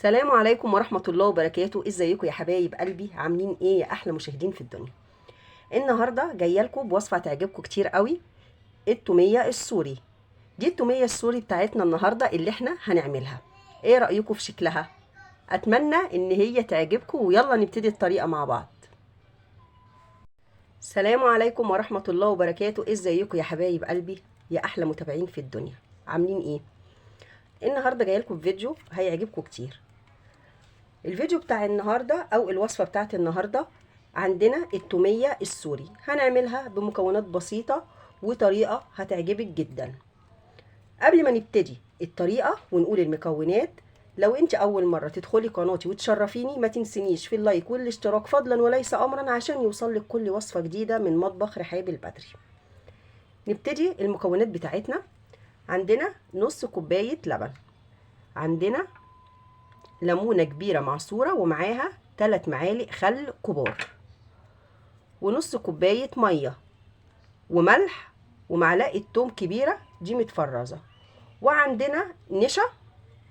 السلام عليكم ورحمة الله وبركاته. ازيكم يا حبايب قلبي؟ عاملين ايه يا احلى مشاهدين في الدنيا؟ النهارده جايه لكم بوصفه هتعجبكم كتير قوي، التوميه السوري. دي التوميه السوري بتاعتنا النهارده اللي احنا هنعملها. ايه رأيكم في شكلها؟ اتمنى ان هي تعجبكم، ويلا نبتدي الطريقه مع بعض. السلام عليكم ورحمة الله وبركاته. ازيكم يا حبايب قلبي يا احلى متابعين في الدنيا؟ عاملين ايه؟ النهارده جايه لكم فيديو هيعجبكم كتير. الفيديو بتاع النهاردة او الوصفة بتاعت النهاردة عندنا التومية السوري. هنعملها بمكونات بسيطة وطريقة هتعجبك جدا. قبل ما نبتدي الطريقة ونقول المكونات، لو انت اول مرة تدخلي قناتي وتشرفيني ما تنسنيش في اللايك والاشتراك فضلا وليس امرا، عشان يوصلك كل وصفة جديدة من مطبخ رحاب البدري. نبتدي المكونات بتاعتنا. عندنا نص كوباية لبن، عندنا ليمونة كبيرة معصورة ومعاها 3 معالق خل كبار، ونص كوباية مية، وملح، ومعلقة توم كبيرة دي متفرزة، وعندنا نشا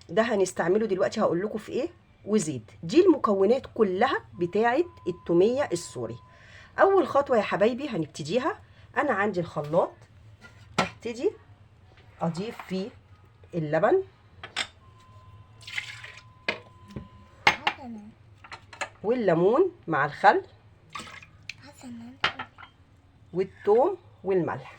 ده هنستعمله دلوقتي هقول لكم في ايه، وزيت. دي المكونات كلها بتاعة التومية السوري. اول خطوة يا حبايبي هنبتديها، انا عندي الخلاط هبتدي اضيف فيه اللبن والليمون مع الخل والثوم والملح.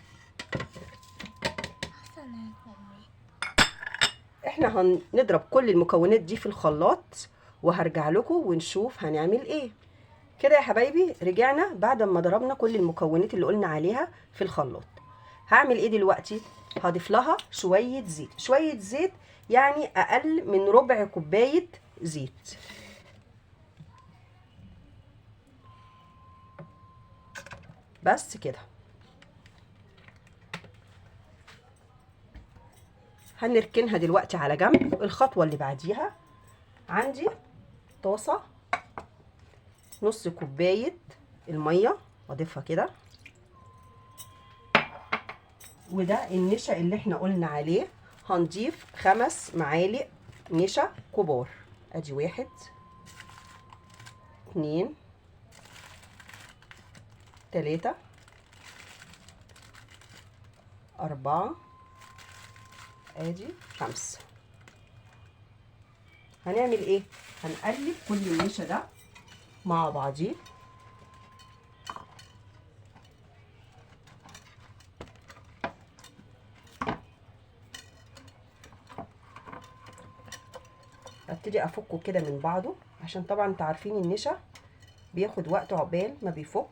احنا هنضرب كل المكونات دي في الخلاط وهرجع لكم ونشوف هنعمل ايه. كده يا حبايبي رجعنا بعد ما ضربنا كل المكونات اللي قلنا عليها في الخلاط. هعمل ايه دلوقتي؟ هضيف لها شوية زيت، شوية زيت يعني اقل من ربع كوباية زيت. بس كده. هنركنها دلوقتي على جنب. الخطوة اللي بعديها عندي طاسة نص كوباية المية اضيفها كده، وده النشا اللي احنا قلنا عليه. هنضيف 5 معالق نشا كبار. ادي 1 2 3 4 ادي 5. هنعمل ايه؟ هنقلب كل النشا ده مع بعضيه. ابتدي افكه كده من بعضه، عشان طبعا انتوا عارفين النشا بياخد وقت عقبال ما بيفك.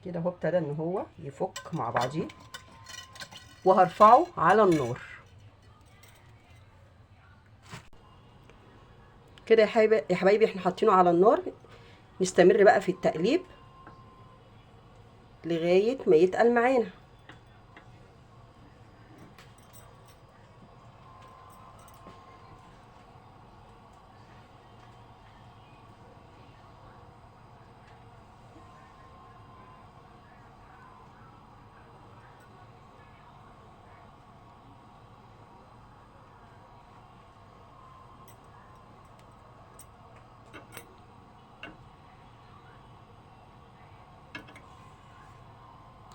كده اهو ابتدى ان هو يفك مع بعضيه، وهرفعه على النار كده يا حبايبي. احنا حاطينه على النار. نستمر بقى في التقليب لغايه ما يتقل معانا.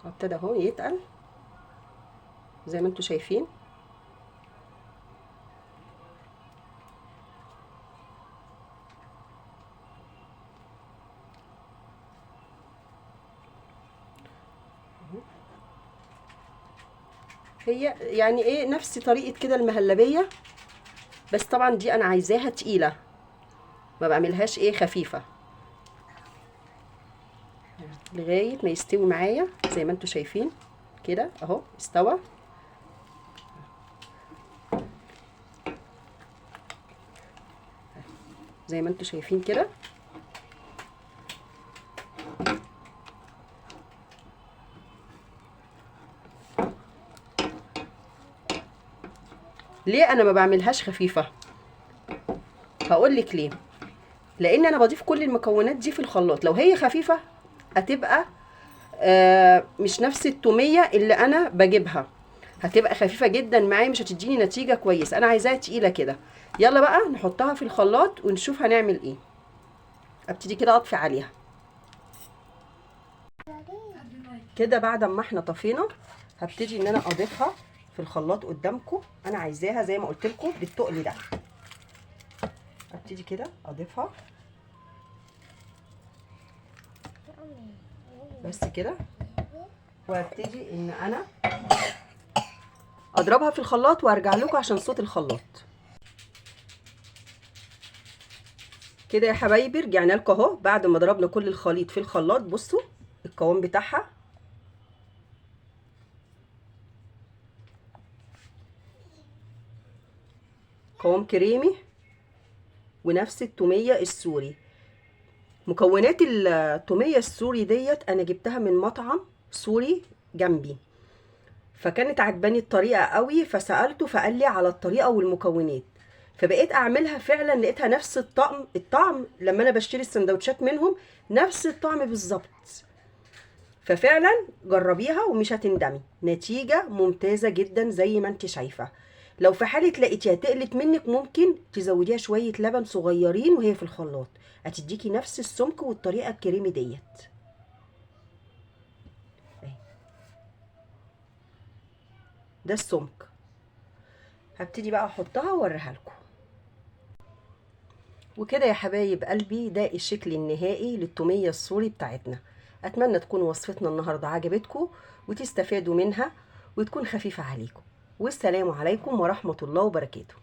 ابتدى اهو يتقل زي ما انتوا شايفين. هي يعني ايه نفس طريقه كده المهلبيه، بس طبعا دي انا عايزاها تقيله، ما بعملهاش ايه خفيفه، لغايه ما يستوي معايا زي ما انتوا شايفين كده اهو استوى. زي ما انتوا شايفين كده. ليه انا ما بعملهاش خفيفه؟ هقول لك ليه. لان انا بضيف كل المكونات دي في الخلاط. لو هي خفيفه هتبقى مش نفس التوميه اللي انا بجيبها، هتبقى خفيفه جدا معايا، مش هتديني نتيجه كويسه. انا عايزاها تقيله كده. يلا بقى نحطها في الخلاط ونشوف هنعمل ايه. ابتدي كده اطفي عليها كده. بعد ما احنا طفينا هبتدي ان انا اضيفها في الخلاط قدامكم. انا عايزاها زي ما قلت لكم بالتقل ده. ابتدي كده اضيفها بس كده، وابتدي ان انا اضربها في الخلاط وارجع لكم عشان صوت الخلاط. كده يا حبايبي رجعنا لكم اهو بعد ما ضربنا كل الخليط في الخلاط. بصوا القوام بتاعها، قوام كريمي ونفس التوميه السوري. مكونات التوميه السوري ديت انا جبتها من مطعم سوري جنبي، فكانت عجباني الطريقه قوي، فسالته فقال لي على الطريقه والمكونات، فبقيت اعملها فعلا. لقيتها نفس الطعم لما انا بشتري السندوتشات منهم، نفس الطعم بالظبط. ففعلا جربيها ومش هتندمي، نتيجه ممتازه جدا زي ما انت شايفه. لو في حاله لقيتيها تقلت منك ممكن تزوديها شويه لبن صغيرين وهي في الخلاط، هتديكي نفس السمك والطريقه الكريمي ديت. ده السمك. هبتدي بقى احطها واوريها لكم. وكده يا حبايب قلبي ده الشكل النهائي للتوميه السوري بتاعتنا. اتمنى تكون وصفتنا النهارده عجبتكم وتستفادوا منها وتكون خفيفه عليكم. والسلام عليكم ورحمه الله وبركاته.